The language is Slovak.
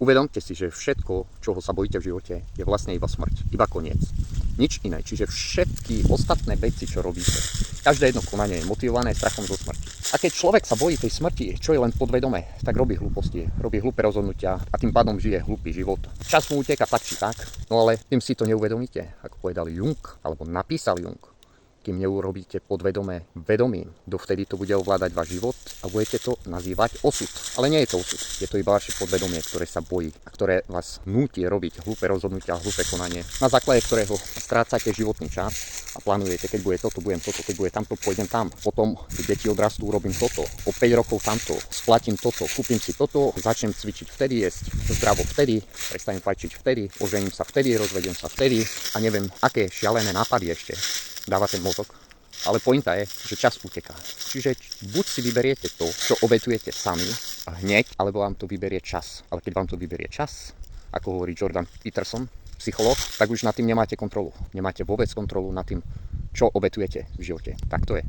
Uvedomte si, že všetko, čoho sa bojíte v živote, je vlastne iba smrť, iba koniec. Nič iné. Čiže všetky ostatné veci, čo robíte, každé jedno konanie je motivované strachom zo smrti. A keď človek sa bojí tej smrti, čo je len podvedome, tak robí hlúposti, robí hlúpe rozhodnutia a tým pádom žije hlúpy život. Čas mu uteká tak či tak, no ale tým si to neuvedomíte, ako povedal Jung, alebo napísal Jung. Kým neurobíte podvedome vedomím, dovtedy to bude ovládať váš život a budete to nazývať osud. Ale nie je to osud, je to iba vaše podvedomie, ktoré sa bojí a ktoré vás núti robiť hlúpe rozhodnutia, hlúpe konanie, na základe ktorého strácate životný čas a plánujete, keď bude toto, budem toto, keď bude tamto, pôjdem tam. Potom, keď deti odrastú, robím toto, o 5 rokov tamto, splatím toto, kúpim si toto, začnem cvičiť vtedy, jesť zdravo vtedy, prestanem fajčiť vtedy, ožením sa vtedy, rozvediem sa vtedy a neviem, aké šialené nápady ešte dáva ten mozog. Ale pointa je, že čas uteká. Čiže buď si vyberiete to, čo obetujete sami hneď, alebo vám to vyberie čas. Ale keď vám to vyberie čas, ako hovorí Jordan Peterson, psychológ, tak už nad tým nemáte kontrolu. Nemáte vôbec kontrolu nad tým, čo obetujete v živote. Tak to je.